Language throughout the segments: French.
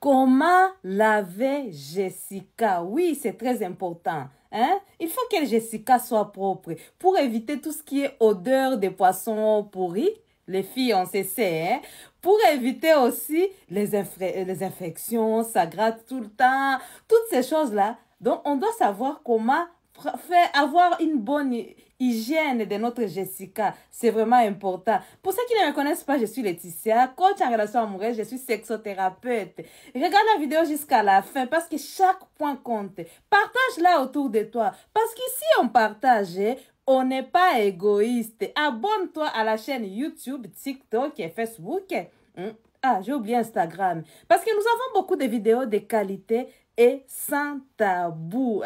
Comment laver Jessica? Oui, c'est très important. Hein? Il faut que Jessica soit propre pour éviter tout ce qui est odeur de poissons pourris. Les filles, on sait, hein? Pour éviter aussi les infections, ça gratte tout le temps, toutes ces choses-là. Donc, on doit savoir comment faire avoir une bonne hygiène de notre Jessica. C'est vraiment important. Pour ceux qui ne me connaissent pas, je suis Laetitia, coach en relation amoureuse, je suis sexothérapeute. Regarde la vidéo jusqu'à la fin parce que chaque point compte. Partage-la autour de toi parce qu'ici, on partage. On n'est pas égoïste. Abonne-toi à la chaîne YouTube, TikTok et Facebook. Ah, j'ai oublié Instagram. Parce que nous avons beaucoup de vidéos de qualité et sans tabou.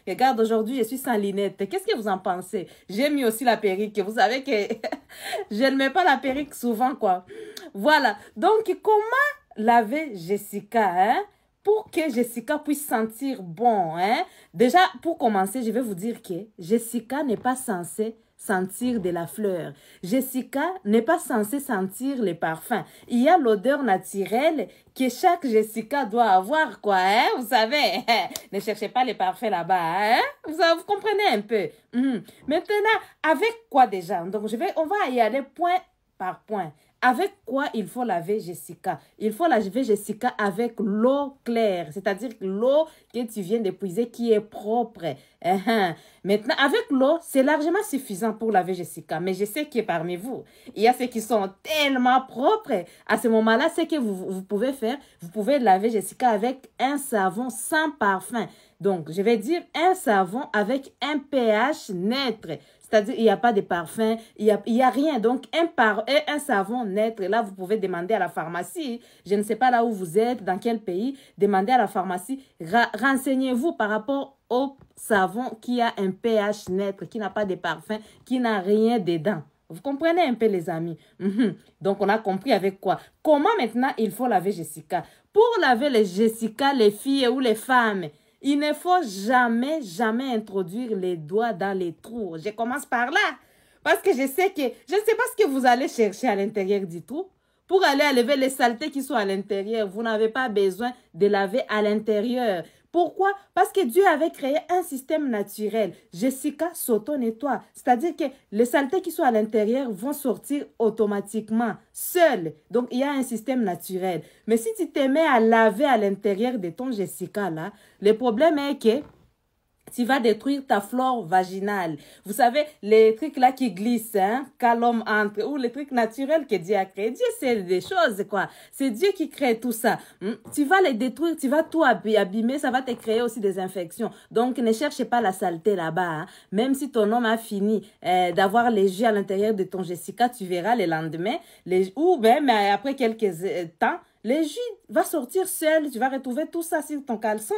Regarde, aujourd'hui, je suis sans lunettes. Qu'est-ce que vous en pensez? J'ai mis aussi la perruque. Vous savez que je ne mets pas la perruque souvent, quoi. Voilà. Donc, comment laver Jessica, hein? Pour que Jessica puisse sentir bon, hein? Déjà, pour commencer, je vais vous dire que Jessica n'est pas censée sentir de la fleur. Jessica n'est pas censée sentir les parfums. Il y a l'odeur naturelle que chaque Jessica doit avoir, quoi, hein? Vous savez, ne cherchez pas les parfums là-bas, hein? Vous comprenez un peu. Maintenant, avec quoi déjà? Donc, on va y aller point par point. Avec quoi il faut laver Jessica? Il faut laver Jessica avec l'eau claire, c'est-à-dire l'eau que tu viens d'épuiser qui est propre. Maintenant, avec l'eau, c'est largement suffisant pour laver Jessica. Mais je sais que parmi vous, il y a ceux qui sont tellement propres. À ce moment-là, c'est que vous pouvez faire, vous pouvez laver Jessica avec un savon sans parfum. Donc, je vais dire un savon avec un pH neutre. C'est-à-dire, il n'y a pas de parfum, il y a rien. Donc, un savon neutre, là, vous pouvez demander à la pharmacie. Je ne sais pas là où vous êtes, dans quel pays. Demandez à la pharmacie. Renseignez-vous par rapport au savon qui a un pH neutre, qui n'a pas de parfum, qui n'a rien dedans. Vous comprenez un peu, les amis? Donc, on a compris avec quoi. Comment maintenant il faut laver Jessica? Pour laver les Jessica, les filles ou les femmes, il ne faut jamais, jamais introduire les doigts dans les trous. Je commence par là. Parce que je ne sais pas ce que vous allez chercher à l'intérieur du trou. Pour aller enlever les saletés qui sont à l'intérieur, vous n'avez pas besoin de laver à l'intérieur. Pourquoi? Parce que Dieu avait créé un système naturel. Jessica s'auto-nettoie. C'est-à-dire que les saletés qui sont à l'intérieur vont sortir automatiquement, seules. Donc, il y a un système naturel. Mais si tu te mets à laver à l'intérieur de ton Jessica, là, le problème est que tu vas détruire ta flore vaginale. Vous savez, les trucs là qui glissent, hein, quand l'homme entre, ou les trucs naturels que Dieu a créés. Dieu, c'est des choses, quoi. C'est Dieu qui crée tout ça. Tu vas les détruire, tu vas tout abîmer, ça va te créer aussi des infections. Donc, ne cherchez pas la saleté là-bas. Hein. Même si ton homme a fini d'avoir les jus à l'intérieur de ton Jessica, tu verras le lendemain, ou même après quelques temps, le jus va sortir seul, tu vas retrouver tout ça sur ton caleçon.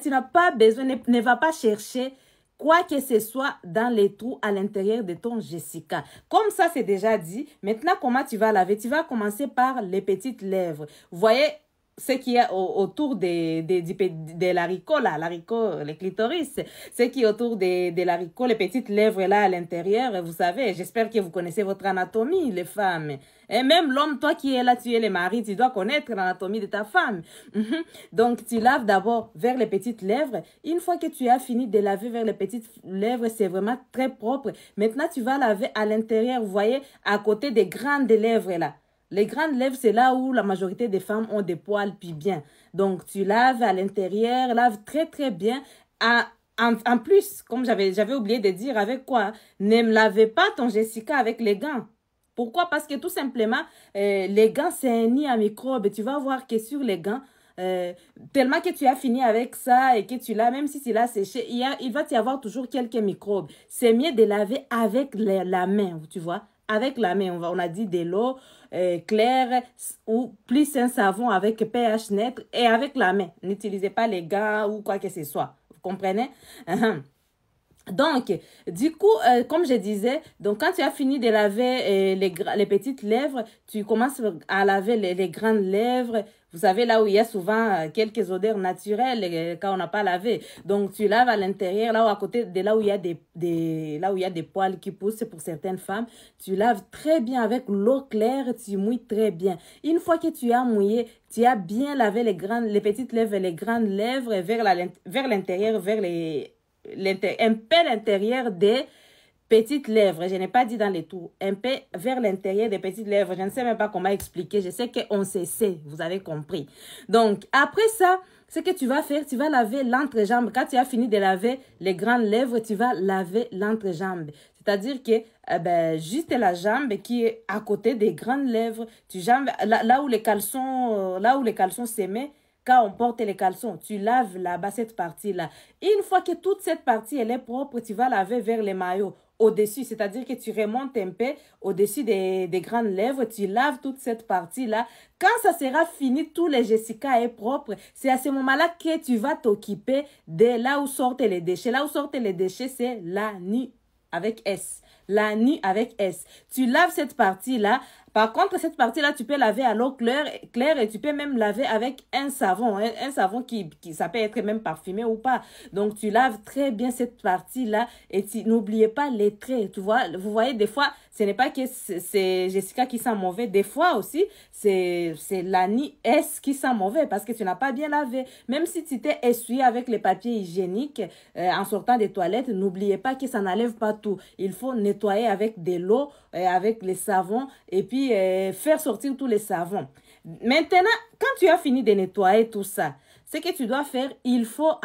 Tu n'as pas besoin, ne va pas chercher quoi que ce soit dans les trous à l'intérieur de ton Jessica. Comme ça, c'est déjà dit. Maintenant, comment tu vas laver? Tu vas commencer par les petites lèvres. Vous voyez ce qu'il y a autour de l'haricot, là, l'haricot, les clitoris, ce qui est autour de l'haricot, les petites lèvres là à l'intérieur, vous savez, j'espère que vous connaissez votre anatomie, les femmes. Et même l'homme, toi qui es là, tu es le mari, tu dois connaître l'anatomie de ta femme. Donc, tu laves d'abord vers les petites lèvres. Une fois que tu as fini de laver vers les petites lèvres, c'est vraiment très propre. Maintenant, tu vas laver à l'intérieur, vous voyez, à côté des grandes lèvres là. Les grandes lèvres, c'est là où la majorité des femmes ont des poils puis bien. Donc, tu laves à l'intérieur, lave très, très bien. En plus, comme j'avais oublié de dire, avec quoi? Ne lavez pas ton Jessica avec les gants. Pourquoi? Parce que tout simplement, les gants, c'est un nid à microbes. Tu vas voir que sur les gants, tellement que tu as fini avec ça et que tu l'as, même si tu l'as séché, il va y avoir toujours quelques microbes. C'est mieux de laver avec la main, tu vois. Avec la main, on a dit de l'eau claire ou plus un savon avec pH neutre et avec la main. N'utilisez pas les gants ou quoi que ce soit. Vous comprenez? Donc, du coup, comme je disais, donc quand tu as fini de laver les petites lèvres, tu commences à laver les grandes lèvres. Vous savez, là où il y a souvent quelques odeurs naturelles quand on n'a pas lavé. Donc, tu laves à l'intérieur, là où à côté de là où il y a là où il y a des poils qui poussent pour certaines femmes. Tu laves très bien avec l'eau claire, tu mouilles très bien. Une fois que tu as mouillé, tu as bien lavé les petites lèvres et les grandes lèvres vers l'intérieur, un peu l'intérieur des petites lèvres. Je n'ai pas dit dans les tours. Un peu vers l'intérieur des petites lèvres. Je ne sais même pas comment expliquer. Je sais qu'on se sait. Vous avez compris. Donc, après ça, ce que tu vas faire, tu vas laver l'entrejambe. Quand tu as fini de laver les grandes lèvres, tu vas laver l'entrejambe. C'est-à-dire que juste la jambe qui est à côté des grandes lèvres, là où les caleçons s'aimaient, quand on porte les caleçons, tu laves là-bas cette partie-là. Une fois que toute cette partie elle est propre, tu vas laver vers les maillots au-dessus. C'est-à-dire que tu remontes un peu au-dessus des grandes lèvres, tu laves toute cette partie-là. Quand ça sera fini, tout le Jessica est propre. C'est à ce moment-là que tu vas t'occuper de là où sortent les déchets. Là où sortent les déchets, c'est la nuit avec S. La nuit avec S. Tu laves cette partie-là. Par contre, cette partie-là, tu peux laver à l'eau claire et tu peux même laver avec un savon. Un savon qui ça peut être même parfumé ou pas. Donc, tu laves très bien cette partie-là et n'oubliez pas les traits. Tu vois, vous voyez, des fois, ce n'est pas que c'est Jessica qui sent mauvais. Des fois aussi, c'est l'Annie S qui sent mauvais parce que tu n'as pas bien lavé. Même si tu t'es essuyé avec les papiers hygiéniques en sortant des toilettes, n'oubliez pas que ça n'enlève pas tout. Il faut nettoyer avec de l'eau, avec les savons et puis faire sortir tous les savons. Maintenant, quand tu as fini de nettoyer tout ça, ce que tu dois faire, il faut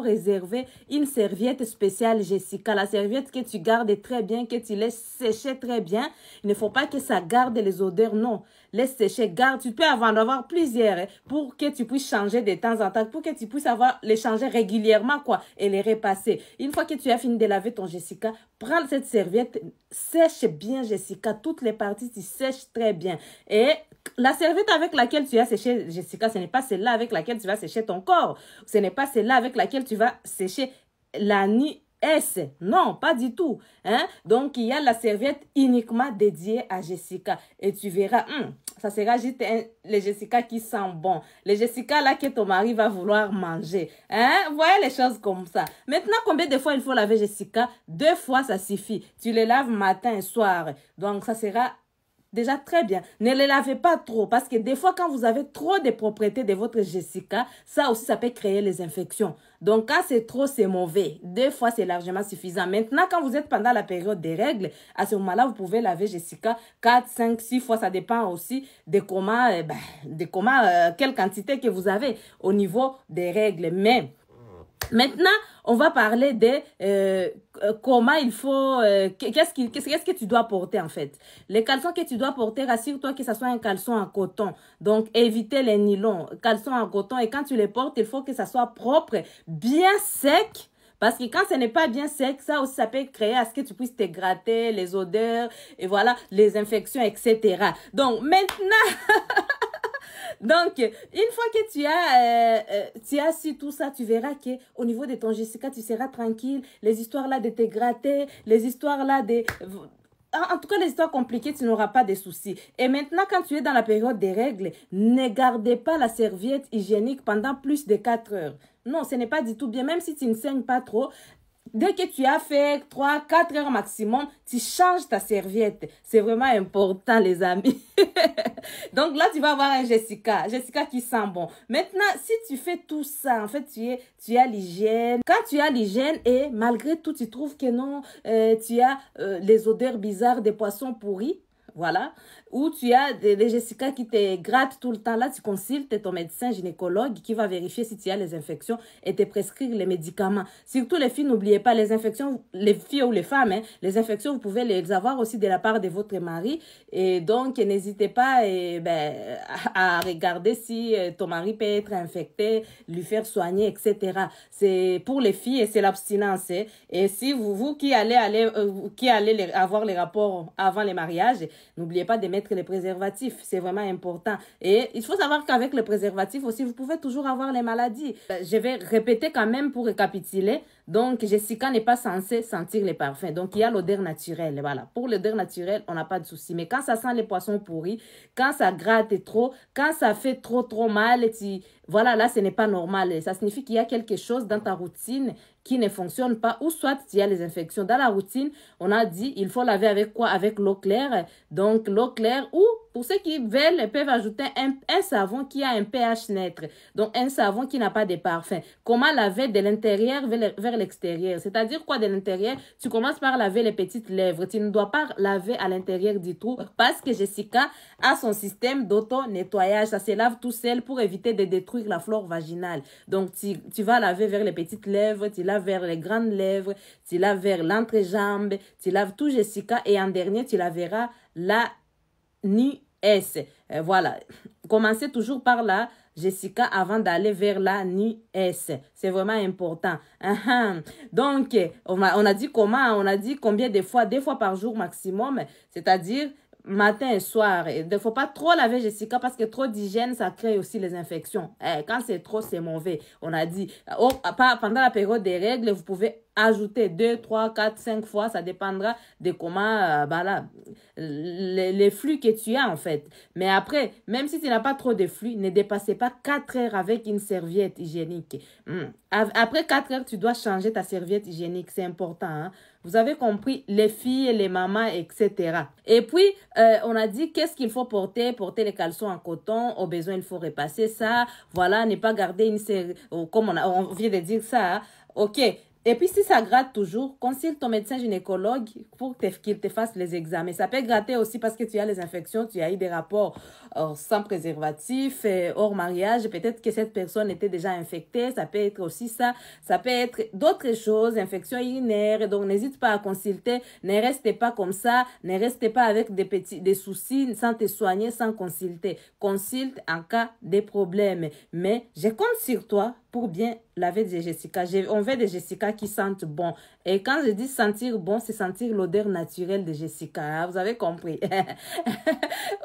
réserver une serviette spéciale Jessica. La serviette que tu gardes très bien, que tu laisses sécher très bien. Il ne faut pas que ça garde les odeurs, non. Laisse sécher, garde. Tu peux en avoir plusieurs pour que tu puisses changer de temps en temps, pour que tu puisses les changer régulièrement, quoi, et les repasser. Une fois que tu as fini de laver ton Jessica, prends cette serviette, sèche bien Jessica, toutes les parties, tu sèches très bien. Et la serviette avec laquelle tu as séché Jessica, ce n'est pas celle-là avec laquelle tu vas sécher ton corps. Ce n'est pas celle-là avec laquelle tu vas sécher la nuit S. Non, pas du tout. Hein? Donc, il y a la serviette uniquement dédiée à Jessica. Et tu verras, ça sera juste les Jessica qui sentent bon. Les Jessica là que ton mari va vouloir manger. Hein? Voyez les choses comme ça. Maintenant, combien de fois il faut laver Jessica? 2 fois, ça suffit. Tu les laves matin et soir. Donc, ça sera déjà très bien. Ne les lavez pas trop parce que des fois, quand vous avez trop de propriétés de votre Jessica, ça aussi, ça peut créer les infections. Donc, quand c'est trop, c'est mauvais. 2 fois, c'est largement suffisant. Maintenant, quand vous êtes pendant la période des règles, à ce moment-là, vous pouvez laver Jessica 4, 5, 6 fois. Ça dépend aussi de quelle quantité que vous avez au niveau des règles. Mais maintenant, on va parler de comment il faut, qu'est-ce que tu dois porter en fait. Les caleçons que tu dois porter, rassure-toi que ça soit un caleçon en coton. Donc, évitez les nylons, caleçon en coton. Et quand tu les portes, il faut que ça soit propre, bien sec. Parce que quand ce n'est pas bien sec, ça aussi, ça peut créer à ce que tu puisses te gratter, les odeurs, et voilà, les infections, etc. Donc, maintenant... Donc, une fois que tu as su tout ça, tu verras que au niveau de ton Jessica, tu seras tranquille. Les histoires là de te gratter, les histoires là de... En tout cas, les histoires compliquées, tu n'auras pas de soucis. Et maintenant, quand tu es dans la période des règles, ne gardez pas la serviette hygiénique pendant plus de 4 heures. Non, ce n'est pas du tout bien. Même si tu ne saignes pas trop, dès que tu as fait 3, 4 heures maximum, tu changes ta serviette. C'est vraiment important, les amis. Donc là, tu vas avoir un Jessica qui sent bon. Maintenant, si tu fais tout ça, en fait, tu as l'hygiène. Quand tu as l'hygiène et malgré tout, tu trouves que non, tu as les odeurs bizarres des poissons pourris, voilà, ou tu as des Jessica qui te grattent tout le temps. Là, tu consultes ton médecin gynécologue qui va vérifier si tu as les infections et te prescrire les médicaments. Surtout les filles, n'oubliez pas les infections, les filles ou les femmes, les infections, vous pouvez les avoir aussi de la part de votre mari. Et donc, n'hésitez pas à regarder si ton mari peut être infecté, lui faire soigner, etc. C'est pour les filles et c'est l'abstinence. Et si vous qui allez avoir les rapports avant les mariages, n'oubliez pas de mettre les préservatifs, c'est vraiment important. Et il faut savoir qu'avec les préservatifs aussi, vous pouvez toujours avoir les maladies. Je vais répéter quand même pour récapituler. Donc, Jessica n'est pas censée sentir les parfums. Donc, il y a l'odeur naturelle. Voilà. Pour l'odeur naturelle, on n'a pas de souci. Mais quand ça sent les poissons pourris, quand ça gratte trop, quand ça fait trop mal, voilà, là, ce n'est pas normal. Ça signifie qu'il y a quelque chose dans ta routine qui ne fonctionne pas, ou soit il y a les infections. Dans la routine, on a dit, il faut laver avec quoi? Avec l'eau claire. Donc, l'eau claire, ou pour ceux qui veulent, peuvent ajouter un savon qui a un pH neutre. Donc, un savon qui n'a pas de parfum. Comment laver de l'intérieur vers l'extérieur? C'est-à-dire quoi de l'intérieur? Tu commences par laver les petites lèvres. Tu ne dois pas laver à l'intérieur du tout parce que Jessica a son système d'auto-nettoyage. Ça se lave tout seul pour éviter de détruire la flore vaginale. Donc, tu vas laver vers les petites lèvres, tu laves vers les grandes lèvres, tu laves vers l'entrejambe, tu laves tout Jessica et en dernier, tu laveras la nuit. Voilà. Commencez toujours par là, Jessica, avant d'aller vers la nuit S. C'est vraiment important. Donc, on a dit comment? On a dit combien de fois? 2 fois par jour maximum. C'est-à-dire matin et soir. Il ne faut pas trop laver Jessica parce que trop d'hygiène, ça crée aussi les infections. Quand c'est trop, c'est mauvais. On a dit, pendant la période des règles, vous pouvez ajouter 2, 3, 4, 5 fois. Ça dépendra de comment, les flux que tu as en fait. Mais après, même si tu n'as pas trop de flux, ne dépassez pas 4 heures avec une serviette hygiénique. Après 4 heures, tu dois changer ta serviette hygiénique. C'est important. Hein? Vous avez compris, les filles, les mamans, etc. Et puis, on a dit qu'est-ce qu'il faut porter? Porter les caleçons en coton. Au besoin, il faut repasser ça. Voilà, ne pas garder une série. Comme on vient de dire ça. Hein? OK. Et puis, si ça gratte toujours, consulte ton médecin gynécologue pour qu'il te fasse les examens. Ça peut gratter aussi parce que tu as les infections, tu as eu des rapports sans préservatif, hors mariage. Peut-être que cette personne était déjà infectée. Ça peut être aussi ça. Ça peut être d'autres choses, infections urinaires. Donc, n'hésite pas à consulter. Ne restez pas comme ça. Ne restez pas avec des soucis sans te soigner, sans consulter. Consulte en cas de problème. Mais je compte sur toi pour bien laver de Jessica. On veut des Jessica qui sentent bon. Et quand je dis sentir bon, c'est sentir l'odeur naturelle de Jessica. Hein? Vous avez compris.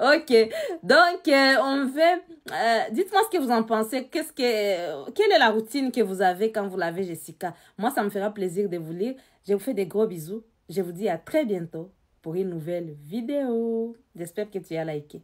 OK. Donc, on veut... dites-moi ce que vous en pensez. Quelle est la routine que vous avez quand vous lavez Jessica? Moi, ça me fera plaisir de vous lire. Je vous fais des gros bisous. Je vous dis à très bientôt pour une nouvelle vidéo. J'espère que tu as liké.